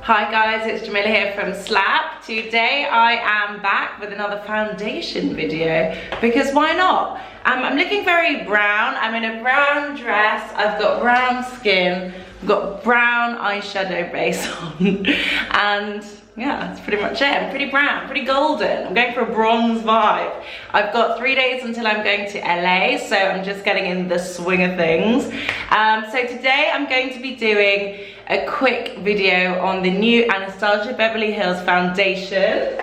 Hi guys, it's Jamila here from Slapp. Today I am back with another foundation video because why not? I'm looking very brown. I'm in a brown dress, I've got brown skin, I've got brown eyeshadow base on and yeah, that's pretty much it. I'm pretty brown, pretty golden. I'm going for a bronze vibe. I've got 3 days until I'm going to LA, so I'm just getting in the swing of things. So today I'm going to be doing a quick video on the new Anastasia Beverly Hills foundation.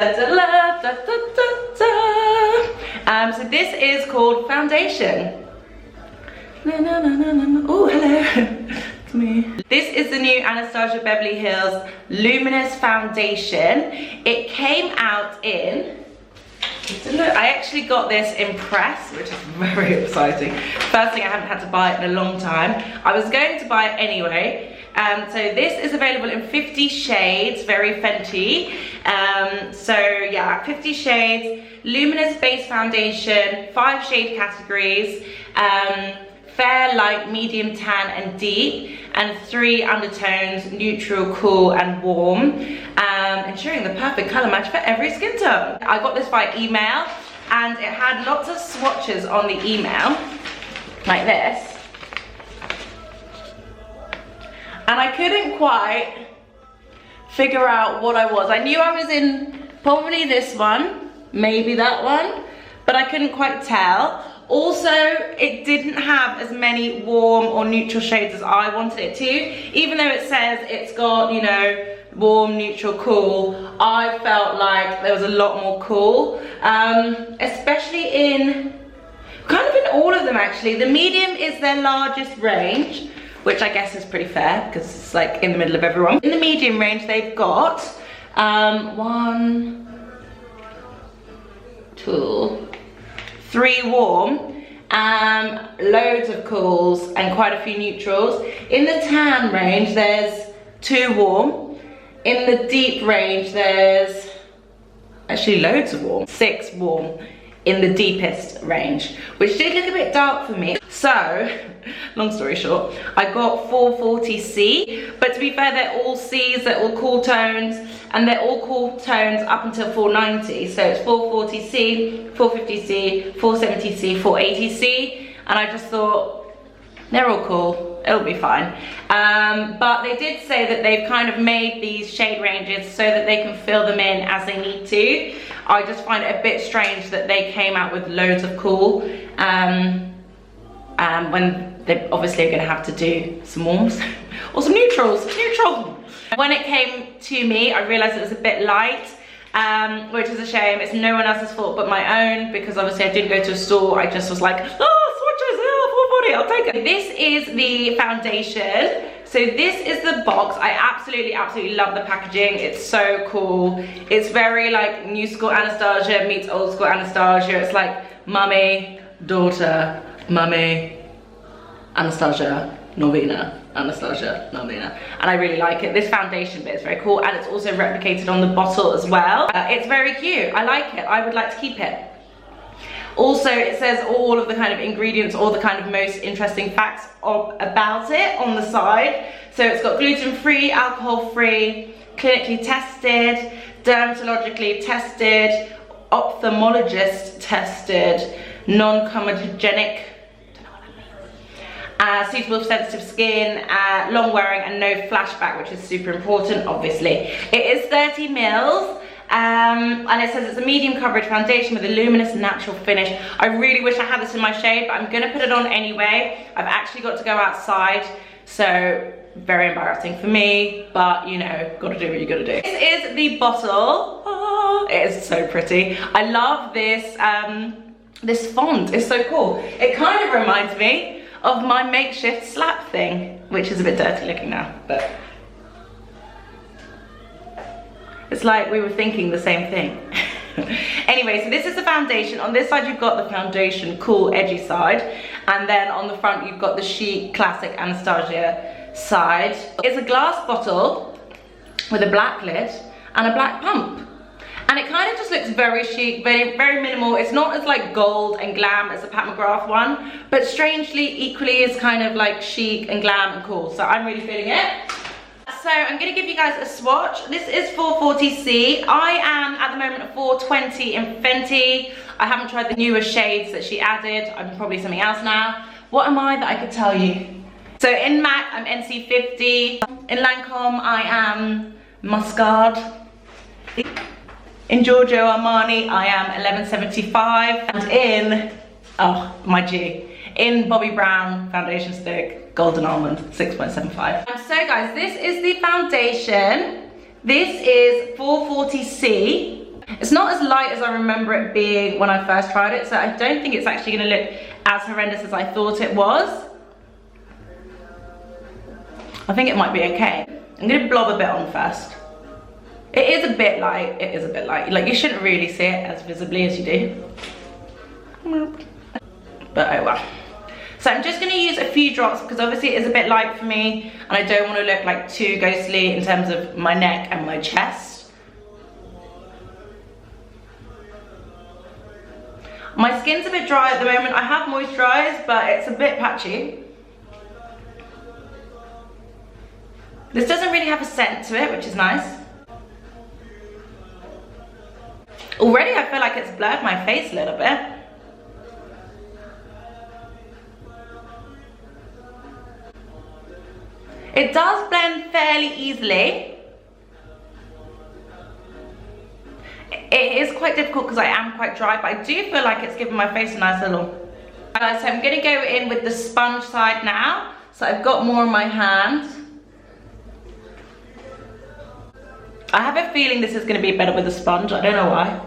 So this is called Foundation. Oh, hello. It's me. This is the new Anastasia Beverly Hills Luminous foundation. It came out in, I actually got this in press, which is very exciting. First thing, I haven't had to buy it in a long time. I was going to buy it anyway. So this is available in 50 shades, very Fenty. So yeah, 50 shades, luminous base foundation, 5 shade categories, fair, light, medium, tan, and deep, and 3 undertones, neutral, cool, and warm, ensuring the perfect color match for every skin tone. I got this by email, and it had lots of swatches on the email, like this. And I couldn't quite figure out what I was. I knew I was in probably this one, maybe that one, but I couldn't quite tell. Also, it didn't have as many warm or neutral shades as I wanted it to. Even though it says it's got, you know, warm, neutral, cool, I felt like there was a lot more cool. Especially in, kind of in all of them actually. The medium is their largest range, which I guess is pretty fair because it's like in the middle of everyone. In the medium range, they've got 1, 2, 3 warm, loads of cools and quite a few neutrals. In the tan range, there's 2 warm. In the deep range, there's actually loads of warm, 6 warm in the deepest range, which did look a bit dark for me. So, long story short, I got 440C, but to be fair, they're all Cs, they're all cool tones, and they're all cool tones up until 490. So it's 440C, 450C, 470C, 480C, and I just thought, they're all cool, it'll be fine. But they did say that they've kind of made these shade ranges so that they can fill them in as they need to. I just find it a bit strange that they came out with loads of cool when they obviously are going to have to do some warms or some neutrals. When it came to me, I realized it was a bit light, which is a shame. It's no one else's fault but my own, because obviously I didn't go to a store. I just was like, oh, swatches, yeah, 440, I'll take it. This is the foundation. So this is the box. I absolutely love the packaging. It's so cool. It's very like new school Anastasia meets old school Anastasia. It's like mummy, daughter, mummy, Anastasia, novena, Anastasia, novena. And I really like it. This foundation bit is very cool, and it's also replicated on the bottle as well. It's very cute. I like it. I would like to keep it. Also, it says all of the kind of ingredients, all the kind of most interesting facts about it on the side. So it's got gluten-free, alcohol-free, clinically tested, dermatologically tested, ophthalmologist tested, non-comedogenic, suitable for sensitive skin, long wearing, and no flashback, which is super important, obviously. It is 30 mils. And it says it's a medium coverage foundation with a luminous natural finish. I really wish I had this in my shade, but I'm gonna put it on anyway. I've actually got to go outside, so very embarrassing for me, but you know, gotta do what you gotta do. This is the bottle. Oh, it is so pretty. I love this, this font is so cool. It kind of reminds me of my makeshift Slapp thing, which is a bit dirty looking now, but it's like we were thinking the same thing. Anyway, so this is the foundation. On this side, you've got the foundation, cool, edgy side. And then on the front, you've got the chic, classic Anastasia side. It's a glass bottle with a black lid and a black pump. And it kind of just looks very chic, very minimal. It's not as like gold and glam as the Pat McGrath one, but strangely, equally is kind of like chic and glam and cool. So I'm really feeling it. So I'm going to give you guys a swatch. This is 440C. I am at the moment at 420 in Fenty. I haven't tried the newer shades that she added. I'm probably something else now. What am I that I could tell you? So in MAC, I'm NC50. In Lancome, I am Muscard. In Giorgio Armani, I am 1175. And in, oh, my G. In Bobbi Brown foundation stick, Golden Almond, 6.75. So guys, this is the foundation. This is 440C. It's not as light as I remember it being when I first tried it, so I don't think it's actually gonna look as horrendous as I thought it was. I think it might be okay. I'm gonna blob a bit on first. It is a bit light, it is a bit light. Like, you shouldn't really see it as visibly as you do. But oh well. So I'm just going to use a few drops because obviously it is a bit light for me and I don't want to look like too ghostly in terms of my neck and my chest. My skin's a bit dry at the moment. I have moisturised, but it's a bit patchy. This doesn't really have a scent to it, which is nice. Already I feel like it's blurred my face a little bit. It does blend fairly easily. It is quite difficult because I am quite dry, but I do feel like it's giving my face a nice little. So I'm going to go in with the sponge side now. So I've got more on my hand. I have a feeling this is going to be better with a sponge. I don't know why.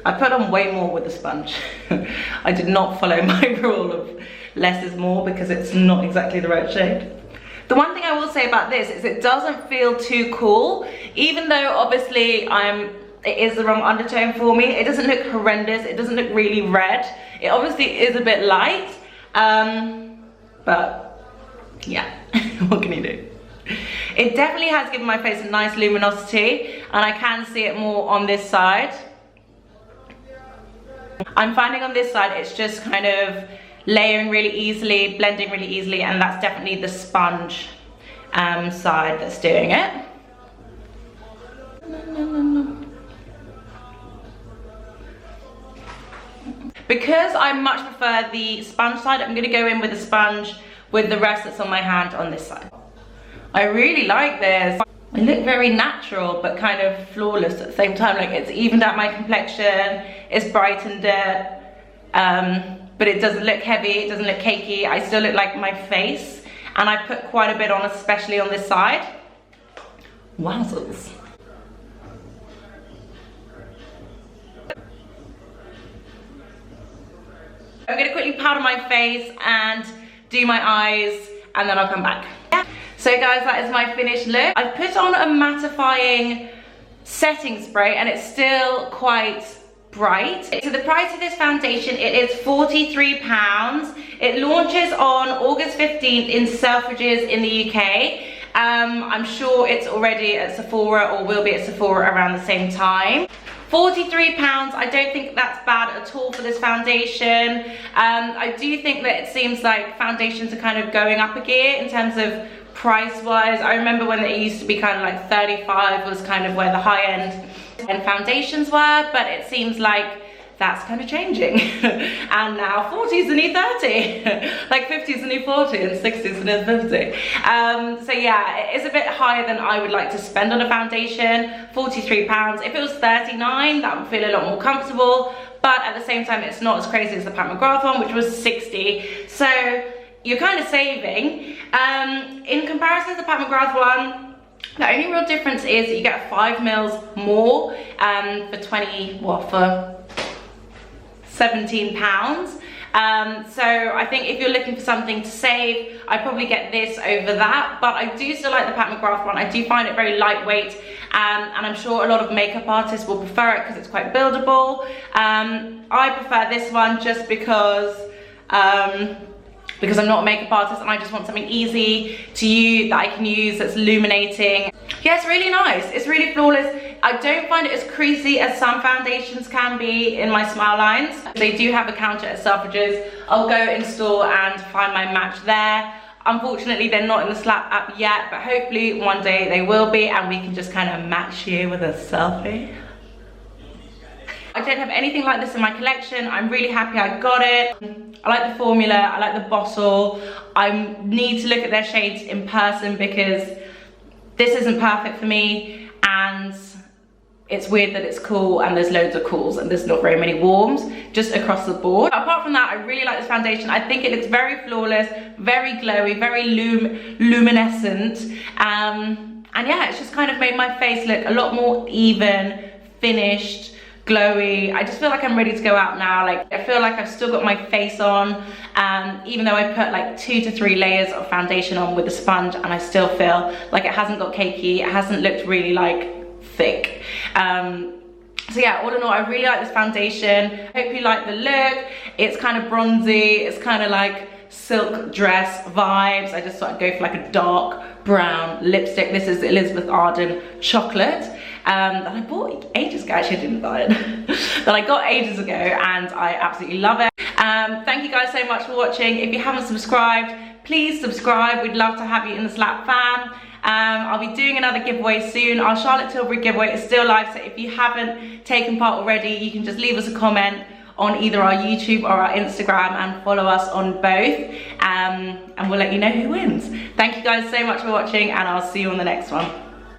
I put on way more with the sponge. I did not follow my rule of less is more because it's not exactly the right shade. The one thing I will say about this is it doesn't feel too cool, even though obviously it is the wrong undertone for me. It doesn't look horrendous, it doesn't look really red. It obviously is a bit light, but yeah, what can you do? It definitely has given my face a nice luminosity and I can see it more on this side. I'm finding on this side it's just kind of layering really easily, blending really easily, and that's definitely the sponge side that's doing it. Because I much prefer the sponge side, I'm gonna go in with the sponge with the rest that's on my hand on this side. I really like this. I look very natural but kind of flawless at the same time. Like, it's evened out my complexion, it's brightened it. But it doesn't look heavy, it doesn't look cakey. I still look like my face, and I put quite a bit on, especially on this side. Wowzers. I'm gonna quickly powder my face and do my eyes, and then I'll come back. Yeah. So guys, that is my finished look. I've put on a mattifying setting spray, and it's still quite bright. So the price of this foundation, it is £43. It launches on August 15th in Selfridges in the UK. I'm sure it's already at Sephora or will be at Sephora around the same time. £43, I don't think that's bad at all for this foundation. I do think that it seems like foundations are kind of going up a gear in terms of price wise. I remember when it used to be kind of like 35 was kind of where the high end and foundations were, but it seems like that's kind of changing. And now 40 is the new 30, like 50 is the new 40 and 60 is the new 50. So yeah, it is a bit higher than I would like to spend on a foundation. £43. If it was 39, that would feel a lot more comfortable, but at the same time it's not as crazy as the Pat McGrath one, which was 60. So you're kind of saving. In comparison to the Pat McGrath one, the only real difference is that you get 5 mils more for £17. So I think if you're looking for something to save, I'd probably get this over that, but I do still like the Pat McGrath one. I do find it very lightweight, and I'm sure a lot of makeup artists will prefer it because it's quite buildable. I prefer this one just because I'm not a makeup artist and I just want something easy to use that I can use that's illuminating. Yeah, it's really nice. It's really flawless. I don't find it as creasy as some foundations can be in my smile lines. They do have a counter at Selfridges. I'll go in store and find my match there. Unfortunately, they're not in the Slapp app yet, but hopefully one day they will be, and we can just kind of match you with a selfie. I don't have anything like this in my collection. I'm really happy I got it. I like the formula, I like the bottle. I need to look at their shades in person because this isn't perfect for me, and it's weird that it's cool and there's loads of cools and there's not very many warms just across the board. But apart from that, I really like this foundation. I think it looks very flawless, very glowy, very luminescent. And yeah, it's just kind of made my face look a lot more even, finished, glowy. I just feel like I'm ready to go out now. Like, I feel like I've still got my face on, even though I put like 2 to 3 layers of foundation on with the sponge, and I still feel like it hasn't got cakey, it hasn't looked really like thick. So yeah, all in all, I really like this foundation. I hope you like the look. It's kind of bronzy, it's kind of like silk dress vibes. I just thought I'd go for like a dark brown lipstick. This is Elizabeth Arden Chocolate. That I bought ages ago. Actually, I didn't buy it. That I got ages ago, and I absolutely love it. Thank you guys so much for watching. If you haven't subscribed, please subscribe. We'd love to have you in the Slapp fam. I'll be doing another giveaway soon. Our Charlotte Tilbury giveaway is still live, so if you haven't taken part already, you can just leave us a comment on either our YouTube or our Instagram and follow us on both, and we'll let you know who wins. Thank you guys so much for watching, and I'll see you on the next one.